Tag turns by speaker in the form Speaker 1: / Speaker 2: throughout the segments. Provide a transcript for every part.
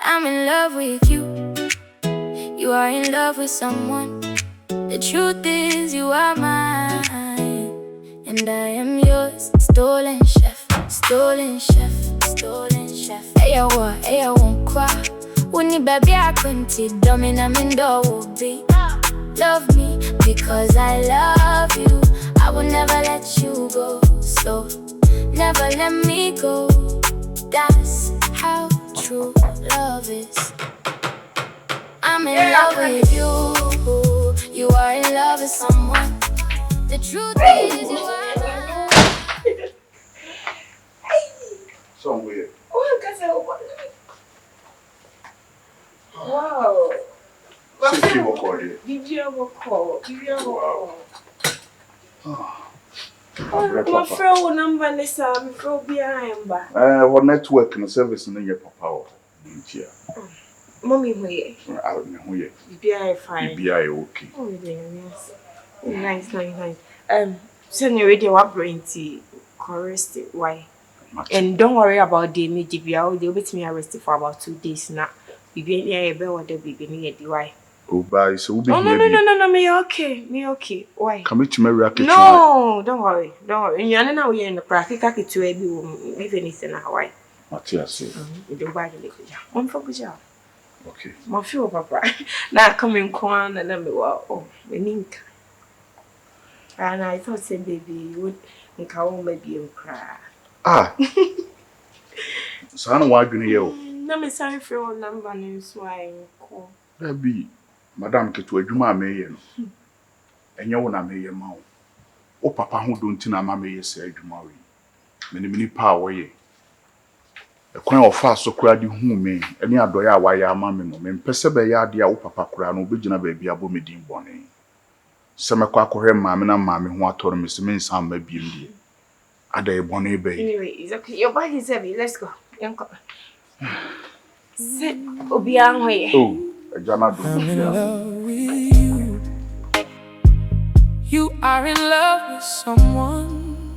Speaker 1: I'm in love with you. You are in love with someone. The truth is you are mine, and I am yours. Stolen chef, stolen chef, stolen chef. Hey, I won't cry. When you baby I couldn't dominant will be. Love me because I love you. I will never let you go. So never let me go. That's how true love is. I'm in love with you. You are in love with someone. The truth is you are mine.
Speaker 2: Somewhere.
Speaker 3: Oh, wow. My friend number is
Speaker 2: what network and service in your papa.
Speaker 3: Mommy, wait.
Speaker 2: I don't know who
Speaker 3: BBI fine.
Speaker 2: BBI okay.
Speaker 3: Oh, yes. Nice. Send your radio up brain tea. Chorus why? And don't worry about the media. They'll be me arrested for about 2 days now. BBI a better what they be near the why.
Speaker 2: Oh, bye. So we'll be
Speaker 3: no, me okay. Why?
Speaker 2: Come to my racket.
Speaker 3: No, don't worry. And now we're in the practical to leave anything Hawaii.
Speaker 2: Matthias.
Speaker 3: You buy the liquor. I'm for good job.
Speaker 2: Okay.
Speaker 3: My few papa. Now come in corn and then oh, the nink. And I thought, say, baby, you would call maybe you cry.
Speaker 2: Ah. So I don't want to hear.
Speaker 3: No, me sorry for your number news. Why call?
Speaker 2: There be. Madam Ketu adwuma ameye no. Enye wo na meye ma wo. O papa ho do ntina ma meye se adwuma we. Meni pa wo ye. Ekwan ofa so kura di hu me, eni adoye a wa ya ama me no. Me mpese be ya ade a wo papa kura no obegina ba bia bo medin bone. Se mekwa akohwe ma me na ma me ho atoro me se me nsan ma biem die. Adaye bone be.
Speaker 3: Anyway, it's okay. Your bag is heavy. Let's go. Sit obian hoye.
Speaker 2: Oh.
Speaker 1: I'm in love with you. You are in love with someone.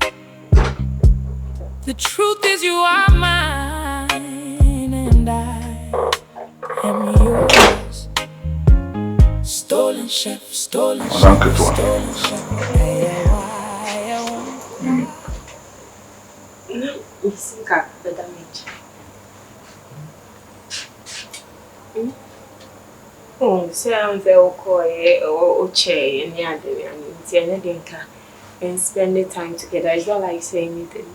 Speaker 1: The truth is you are mine, and I am yours. Stolen chef, stolen chef, stolen chef.
Speaker 3: No, Misinka, the damage. Oh, sounds okay or chair and yard and spend the time together. It's not like saying anything.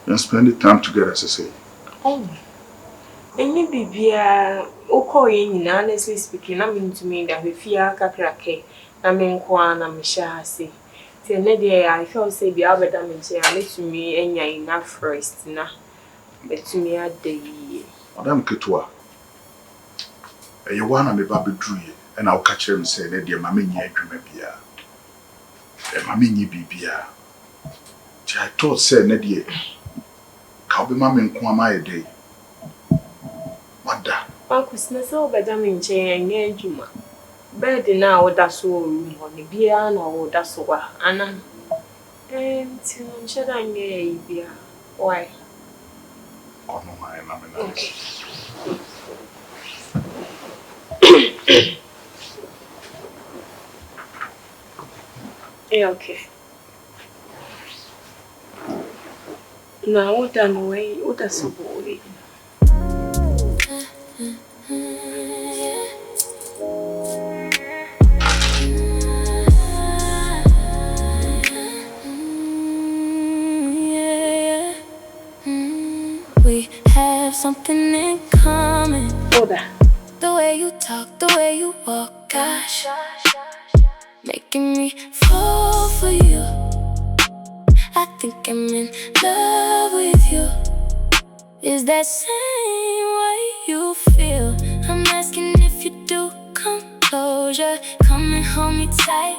Speaker 2: And spend the time together, as I say.
Speaker 3: Oh, and maybe be honestly speaking, I mean to me that we fear Kakrake, I mean, Kwan, I'm sure. I felt say be other damage, and let to me and ya enough first now. But to me at the
Speaker 2: Madam Ketua. You wanna me baby drew and I'll catch him say that dear mammy ye dream bia. And mammy ye be bia. I thought say Nadia. Can be mammy and Kwama a day. What that?
Speaker 3: Uncle Smith over damning chain and Juma. Bed now that's all room on the beer or that's all. Anna. And should I near beer? Why?
Speaker 2: Oh no, I am okay.
Speaker 3: Yeah, okay. Now, what away? What a so boring.
Speaker 1: We have something in common. The way you talk, the way you walk, gosh, making me fall for you. I think I'm in love with you. Is that same way you feel? I'm asking if you do. Come closure, come and hold me tight.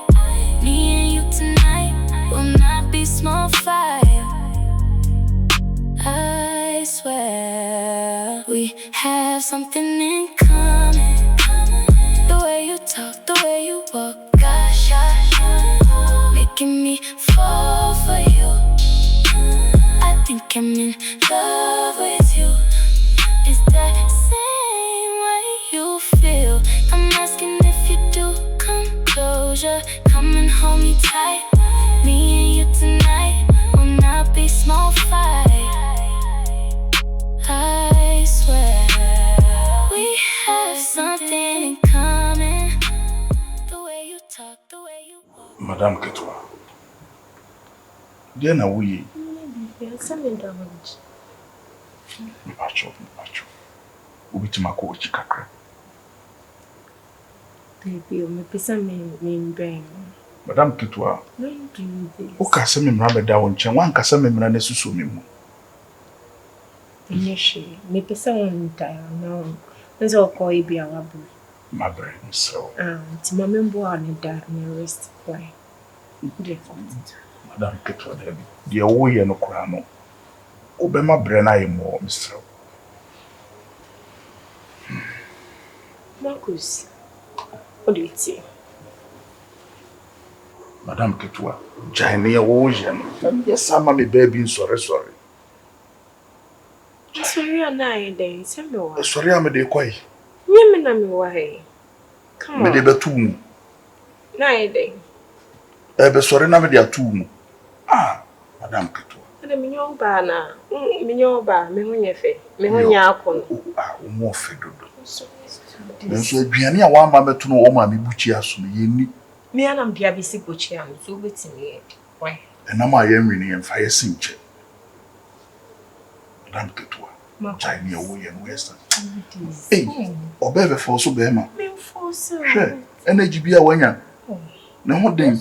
Speaker 1: Me and you tonight will not be small fire. I swear we have something in common. The way you talk, the way you walk, gosh, making me fall for you. I think I'm in love with you.
Speaker 2: Madam Ketua. Dear na we. Mpacho. Ubitimako chikakra.
Speaker 3: Baby, me pesa me brain.
Speaker 2: Madam Ketua.
Speaker 3: Why you doing this?
Speaker 2: O ka se me mra beda won chen, wan ka se me mra na susu me mu.
Speaker 3: Inyeshi, me pesa won Tiara now. Nzo ko ibi awabu.
Speaker 2: My brain so.
Speaker 3: Ti mama mbo an da na rest why.
Speaker 2: Madam Ketua Debbie. Dear wo ye no kra no. Obema bre na ye mo, Mr.
Speaker 3: Marcus, what do you say?
Speaker 2: Madam Ketua, Jane wo ye no. Yes, ama me baby sorry.
Speaker 3: Sorry, na e dey. Say me wa.
Speaker 2: Sorry am dey kwai.
Speaker 3: Nye me na me wa he. Come on.
Speaker 2: Me dey betu mu.
Speaker 3: Na e dey.
Speaker 2: Be sorry na me dey atu mu. Madam Ketua.
Speaker 3: Ada minyo ba na. Minyo ba, me ho nye fe. Me ho nya akon.
Speaker 2: O mo fe dodo. Nso aduane a wa ma metu no o ma me buchi aso no ye ni.
Speaker 3: Me anam bia be si buchi am so betimi e. Why?
Speaker 2: Na ma ye nwini ye mfa ye sinche. Madam Ketua. Jane wo ye no yesa. Eh, obebe for so be ma.
Speaker 3: Me force.
Speaker 2: Hwe, energy bia wanya. Ne ho den.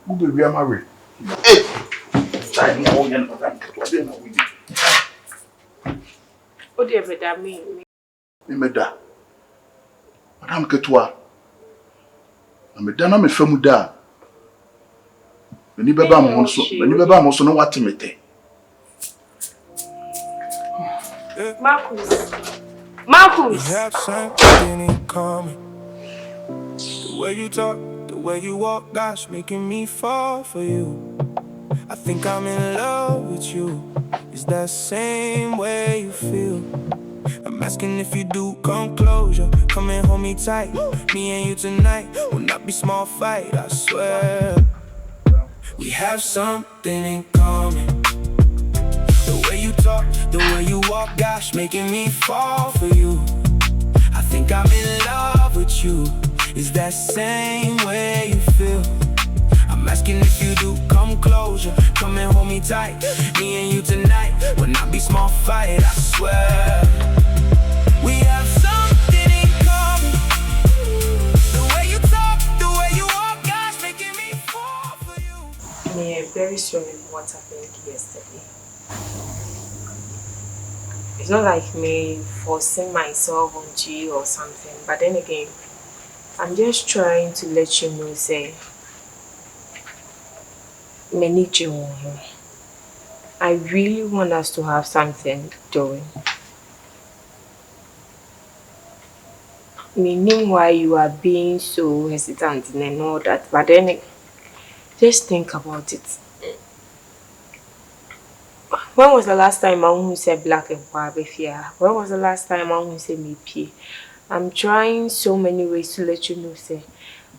Speaker 2: Wo be wi amare. Eh. Jane wo ye no Madam Ketua de na wo ye.
Speaker 3: O de be da me.
Speaker 2: Me meda. Madam Ketua. Na me da na me famu da. Meni beba mo so no watemete.
Speaker 3: Marcus.
Speaker 4: We have something in common. The way you talk, the way you walk, gosh, making me fall for you. I think I'm in love with you. Is that same way you feel? I'm asking if you do, come closer. Come and hold me tight. Me and you tonight will not be small fight, I swear. We have something in common. The way you talk, the way you walk, gosh, making me fall for you. I think I'm in love with you. Is that same way you feel? I'm asking if you do, come closer. Come and hold me tight. Me and you tonight will not be small fight, I swear. We have something in common. The way you talk, the way you walk, gosh, making me fall for you.
Speaker 3: Me very sorry for what happened yesterday. It's not like me forcing myself onto you or something, but then again, I'm just trying to let you know, say, me need you on him. I really want us to have something doing. Meaning why you are being so hesitant and all that, but then just think about it. When was the last time I said black and white? When was the last time I said me pee? I'm trying so many ways to let you know, say,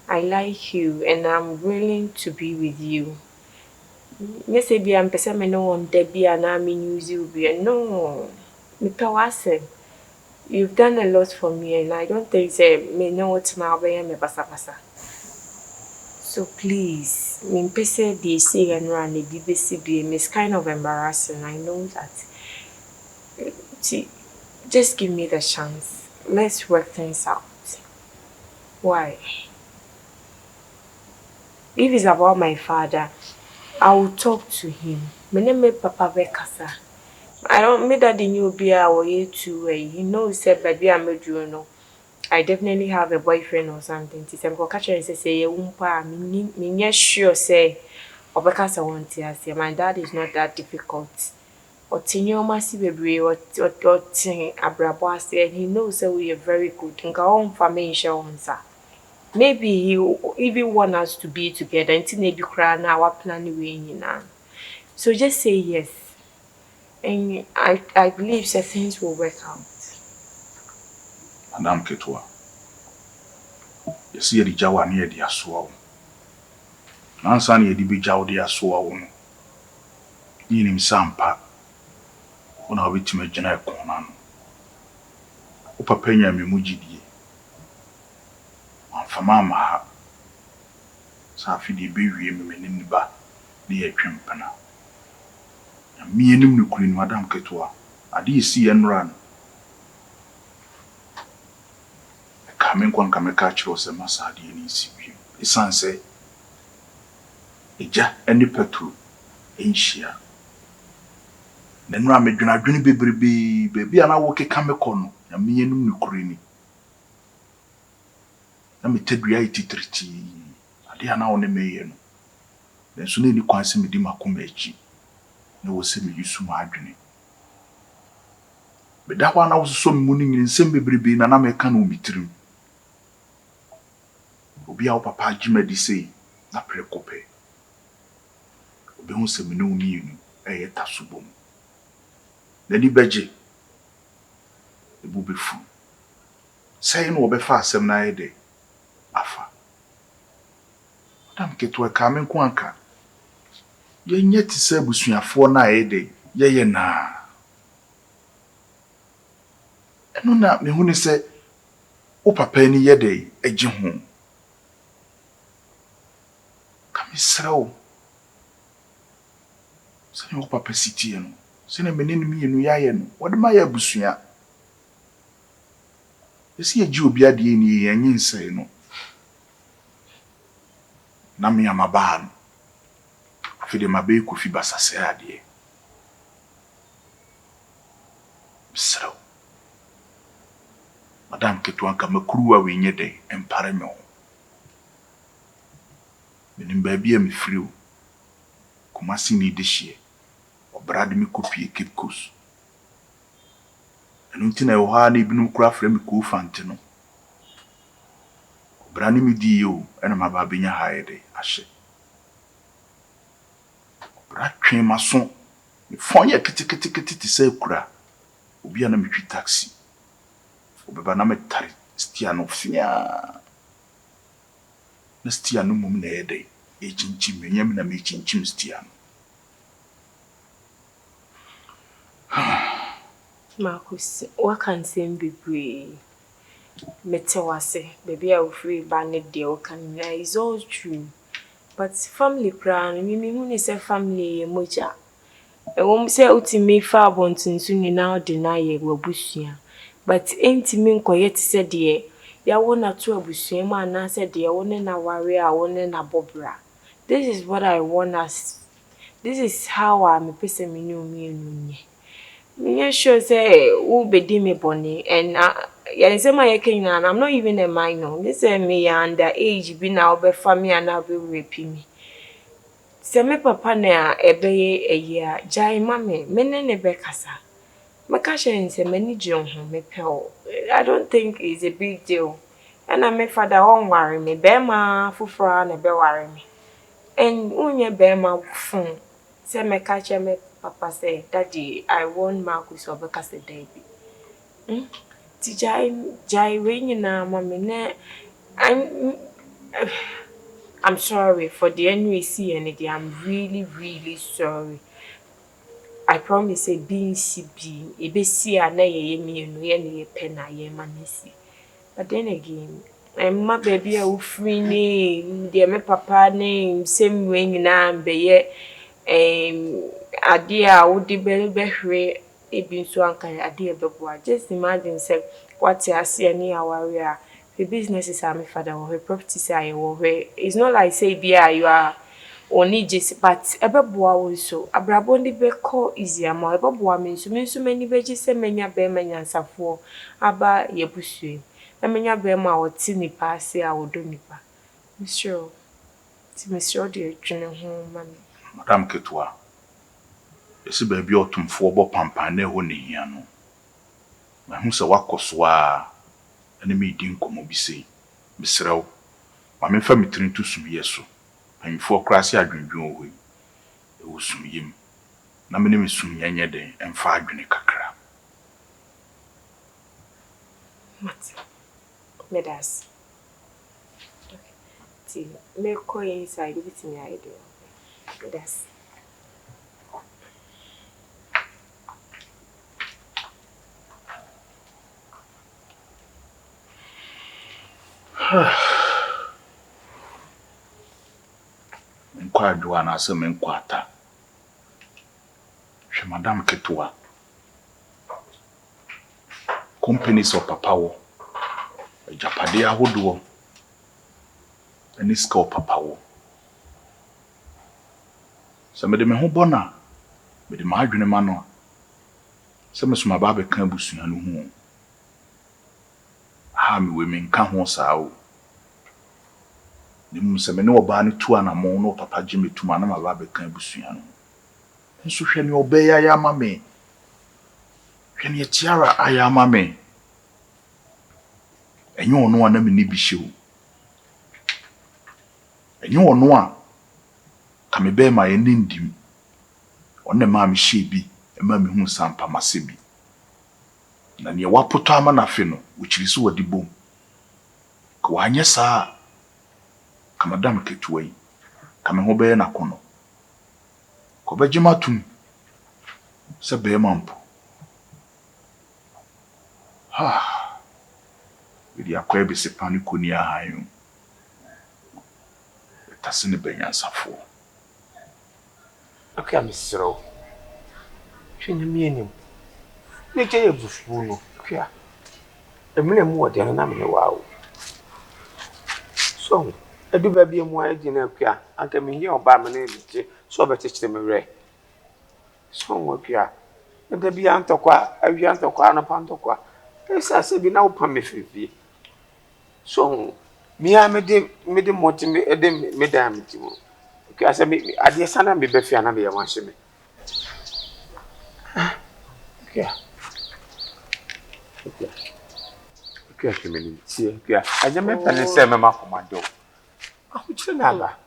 Speaker 3: I like you and I'm willing to be with you. Yes, I'm person me no one Debbie and I mean use you be no. Me pewase. You've done a lot for me and I don't think say me know what my way me basa basa. So please, me pese the say and run the BBC be it's kind of embarrassing. I know that. See, just give me the chance. Let's work things out. Why? If it's about my father, I will talk to him. My name is Papa Bekasa. I don't mean that the new beer or you too. He knows said baby I'm a no. I definitely have a boyfriend or something. I'm going to catch and say, I'm sure say, or because I want to say, my dad is not that difficult. Or Tinyo Masi Baby or Ting Abrabasi, and he knows that we are very good. And go on for me, sir. Maybe he even want us to be together until maybe cry now our plan now. So just say yes. And I believe that things will work out.
Speaker 2: Madam Ketua. You see the Jawa near the Aswa. Nansan ye di be Jaw the Aswa wono. Yinim sampa. Ona obetime gina ekona no. O papa nya me mugidie. Amfama ma ha. Sa afidi be wie me nim ba de yetwem pana. Na me nim no kuri madam ketewa. Ade esi enra no. Kamen kwan kameka chiro se masa de ni si bi. Esanse eja eni petro enhia. Na nura medwena dwene bebrebe bebi ana wo keka mekọ no. Na me nim no kuri ni. Na metadua ititriti. Ade ana wo ne meye no. Nenso ne ni kwan se medi makoma achi. Na wo se me yusu ma adwene. Beda ho ana wo so me mu ni nsem bebrebe na meka no mitirim. Obi a wo papa agimadi sei na prekope. Obi hu se me ne omienu tasobom. Na ni beje ebu befu. Sei no obefa asem na yede afa. Madam keto ka me nko anka. Ye nye ti se busuafo na yede ye na. Eno na me hu ni se wo papa ni yede agi ho. Misrao. Sɛ wo papa sitie no. Sɛ na menene mienu yaye no. Wode ma ya busua. Esi agi obi ade ni ye nyi nsɛ no. Na me amaba no. Afide mabe kofi basase ade. Misrao. Madam ketuan ka makruwa we nye de empare me ho. Menim baabi a me friw. Kumasi ni de hye. Obrade me kopie Cape Coast. Enu nti na wo ha na ibinum kura fra me ko fante no. Obrane me di yo ena maba benya ha ye de ahye. Obra twen maso. Me fon ye kiti ti se kura. Obi ana me twi taxi. Obeba na me tare stia no fia. Na stia no mum na ye de. Echinchim me nyam na me chinchim stia no.
Speaker 3: Marcus, what can say be metewase, baby, I will free banded deal can is all true. But family plan, me say family moja. A woman say uti me far bontin soon now deny ye wabusia. But ain't me quiet said dear. Ya wona to a busia man, I said dear, one na warrior, one na bobra. This is what I want us. This is how I'm a person me know me. Me sure say who be di me boni and yeah say my and I'm not even a minor. Me say me under age be now be family and now be rape me. Say me papa na ebe a year jai mame me ne be kasa. Me ka share say me ni je ho me pe o. I don't think it's a big deal. And I me father won't worry me be ma fufura na be worry me. And unye be ma fun. Say me ka share me papa say, Daddy, I want Marcus or because the baby. Jai ring na mommy ne I'm sorry for the NUC and I'm really sorry. I promise a being CB, a BC and a me and ye pen I am manisi. But then again, I'm my baby a free name, dear my papa name, same ring na be idea would be very ebin so anka idea beboa. Just imagine say what I see any our the business is my father or her property say or it's not like say bia you are only just but ebeboa also abrabo ndi be call easier ma ebeboa me so many be just say menya be menya nsafo aba yebusue na menya be ma woti nipa ase a wodo nipa sure ti sure de twene ho mami
Speaker 2: Madam ketua. Esi baabi otumfo obo pampan na ho ne hia no. Ma hu se wakoso a ene me di nkomo bi sei. Misrew. Ma me fa mitrin to sumye so. Anfo krase adwendwen ohi. E wo sumyem. Na me ne me sumye nye den emfa adwene kakra.
Speaker 3: What? Medas. Okay. See, me go inside with me idea. Medas.
Speaker 2: kwadwo ana ase men kwata hwe madam ketua companies of papa wo japade ahodo ani ska o papa wo se me de me ho bona me de ma adwene ma no se me soma ba be kan busua no hu ha me we me nka ho saa o ni mu se me ne oba ne tu anamo no papa gye metuma na ma ba be kan busua no nso hwe ne obeya ya ma me hwe ne Tiara aya ma me enyo ono ana me ni bi hye o enyo ono a ka me be ma ye nindim onne ma me hye bi ma me hu sampa masebi na ne wapoto ama na fe no wochiri so wadi bom ko anye saa ka madam ketua yi ka me ho be na kono ko be jima tum se be mampo Bidi akwa be sepani koni ahayu. Tasine benyansafo.
Speaker 5: Okay, Mr. Hwene mi enim. Ne je ebufu no. Kwa. Emine mu ode no na me waawo. So, edu ba bi mu aje na kwa. Anka me hie oba me na eje. So be chechire me we. So wo kwa. Ede bi antokwa, awi antokwa no pantokwa. Esa se bi na upa me fifi. So, me a me de moti me ede me dam ti mo. Okay, say me ade sana me be fia na be wan hye me. Okay. Okay, she me see. Okay. Aja me pele say me makomado. Ahu chire na ba.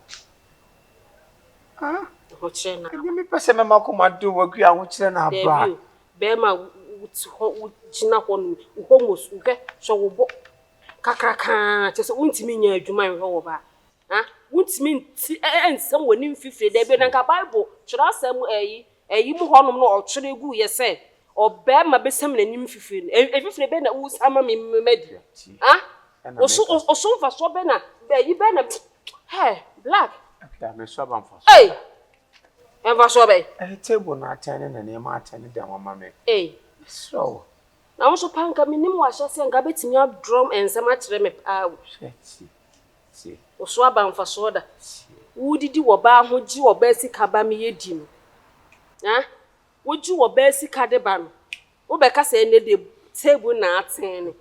Speaker 3: Ho chire na.
Speaker 5: Aja me pese me makomado wa kwa ahu chire na ba.
Speaker 3: Be ma wuti ho gina ho no ho mosu ke so wo bo kakraka chese untimi nya adwuma nhwe wo ba. Untimi nti ensem woni mfifire da be na ka Bible chira asem ayi mu honom no ochire gu ye se obe ma besem na nim fifire efifire be na usama me medi oso fa so be na be na hey black
Speaker 5: Okay, me so ba mfa.
Speaker 3: Hey enfa so be
Speaker 5: Table na atene na ne ma atene da mama me. So
Speaker 3: na wo so panka me nim wa hyase nga betimi drum ensem a kire me pa
Speaker 5: see
Speaker 3: oso aba mfa so da wudidi wo ba ho gi wo ba sika ba me yedi no wogi wo ba sika de ba no wo be ka se ne de table na atene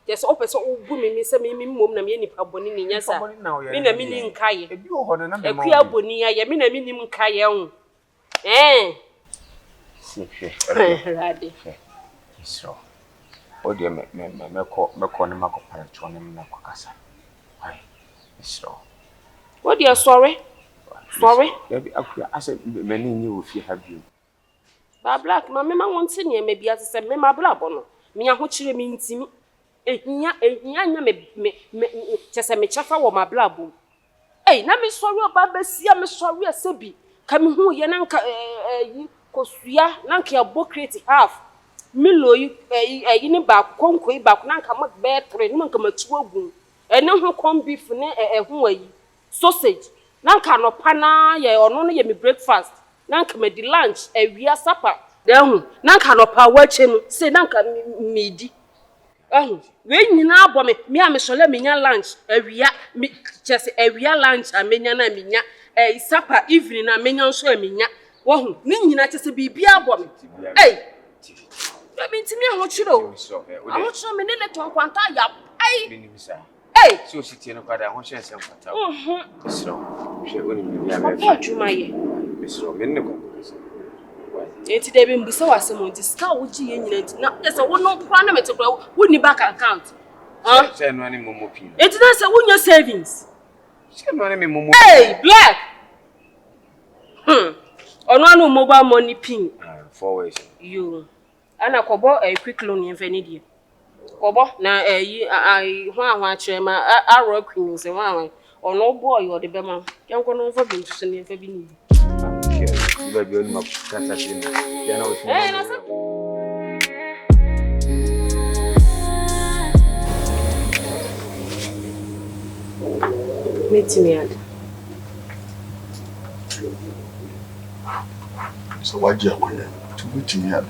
Speaker 3: yes o pese o bu mi se mi mom na me nipa boni ni nyasa mi na mi ni nkaye
Speaker 5: ebi o ho na me ma
Speaker 3: akua boni ya mi na mi ni nkaye ho rade
Speaker 5: so o de me ko ne makopare cho ne na kwakasa ai so
Speaker 3: what you sorry
Speaker 5: ebi akua ase me ni nyi wo fi ha bi
Speaker 3: ba black ma me ma wonte ne me bia se me ma bla bono me ya ho kire me ntimi ehia nya me chese me chafa wo ma bla bo na me sorry oba besia me sorry asebi ka me hu ye na nka yi kosua na nka ya bo create half me loyi ni ba konkoi ba na nka ma be tre ni nka matu agun ene ho corn beef ne ho ayi sausage na nka no pana ye ono no ye me breakfast na nka me di lunch awia supper then na nka no pa wache no say na nka midi we nyina abo me a me sole me nya lunch awia me just awia lunch amenya na menya supper evening na menya so amenya wo hu ni nyina chese bibia abo me me ntimi ho chiro aho chiro me ne le ton kwanta ya
Speaker 5: so sitie no kwada ho hye nsem kwata so hwe oni me ya me
Speaker 3: adwuma ye
Speaker 5: so me ne ko
Speaker 3: enti de be mbusa wasem nti ska wo gi ye nyina nti na se wo no kra na mete kra wo ni back account
Speaker 5: se no ani momo pin
Speaker 3: enti na se wo nya savings
Speaker 5: se no ani me momo
Speaker 3: black ono anu mobile money pin
Speaker 5: forward
Speaker 3: you ana kobo quick loan yen fani die kobo na yi ho ahwa kire ma aro queen se ho ono boy o de be ma yanko no fa bintu se ne fa bi ni
Speaker 5: ba bi oni ma kata tin ya na o
Speaker 3: meet me at
Speaker 2: So what you want to meet me at?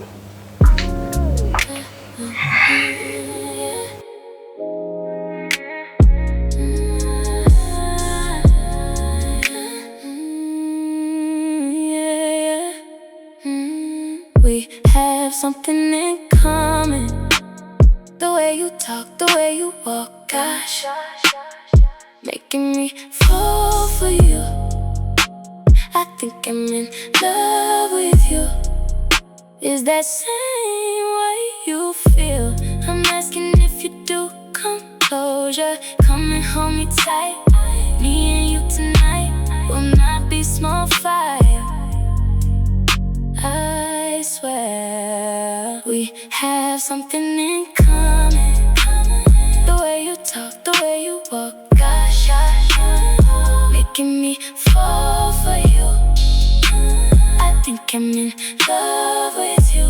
Speaker 1: We have something in common. The way you talk, the way you walk, gosh, making me fall for you. I think I'm in love with you. Is that same way you feel? I'm asking if you do. Come closure, come and hold me tight. Me and you tonight will not be small fire. I swear we have something in common. The way you talk, the way you walk, gosh, making me fall for you. I think I'm in love with you.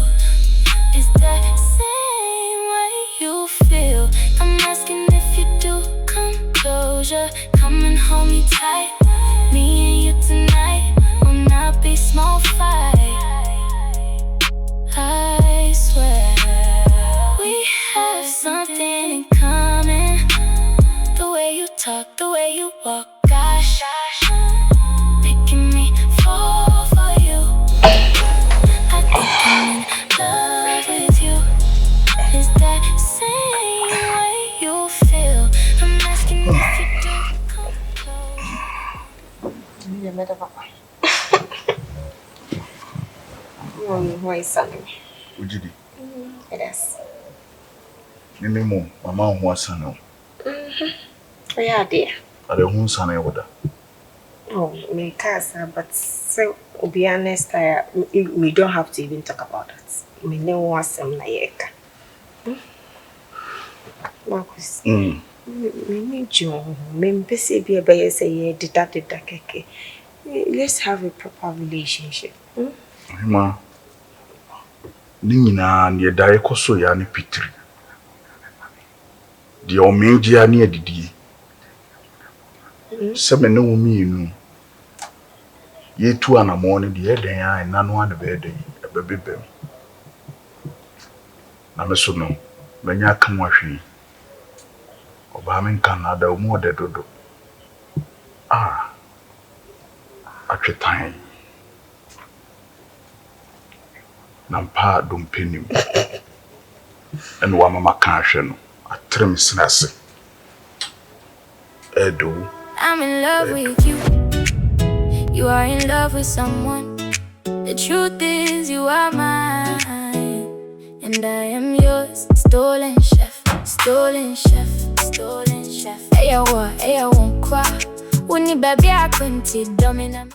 Speaker 1: Is that same way you feel? I'm asking if you do. Come closure, come and hold me tight. Me and you tonight will not be small fight. I swear we have something in common. The way you talk, the way you walk, gosh, making me fall for you. I think I'm in love with you. Is that same way you feel? I'm asking if you do. Come close.
Speaker 3: You met a papa. Who is son?
Speaker 2: Ujidi.
Speaker 3: It is.
Speaker 2: Mimo, Mama wants to know.
Speaker 3: Yeah, dear.
Speaker 2: Are the wounds on a water?
Speaker 3: Oh, me casa, but so to be honest, we don't have to even talk about it. Me no want some like. Marcus. Me need you. Me busy be a bear say did that keke. Let's have a proper relationship.
Speaker 2: Ma, Nina near Daikoso yani Pitri. The Omejia near Didi. Seven no me. Ye 2 in the morning, the head and none one the bed, a baby bell. Namasono, when ya come washing. Obamin Canada more dead dodo. Ah, at your time. Nampa don't pin him. And one mama can't a trim snazzy. Edo.
Speaker 1: I'm in love with you. You are in love with someone. The truth is you are mine, and I am yours. Stolen chef, stolen chef, stolen chef. Hey, I won't cry. When you baby, I couldn't dominant.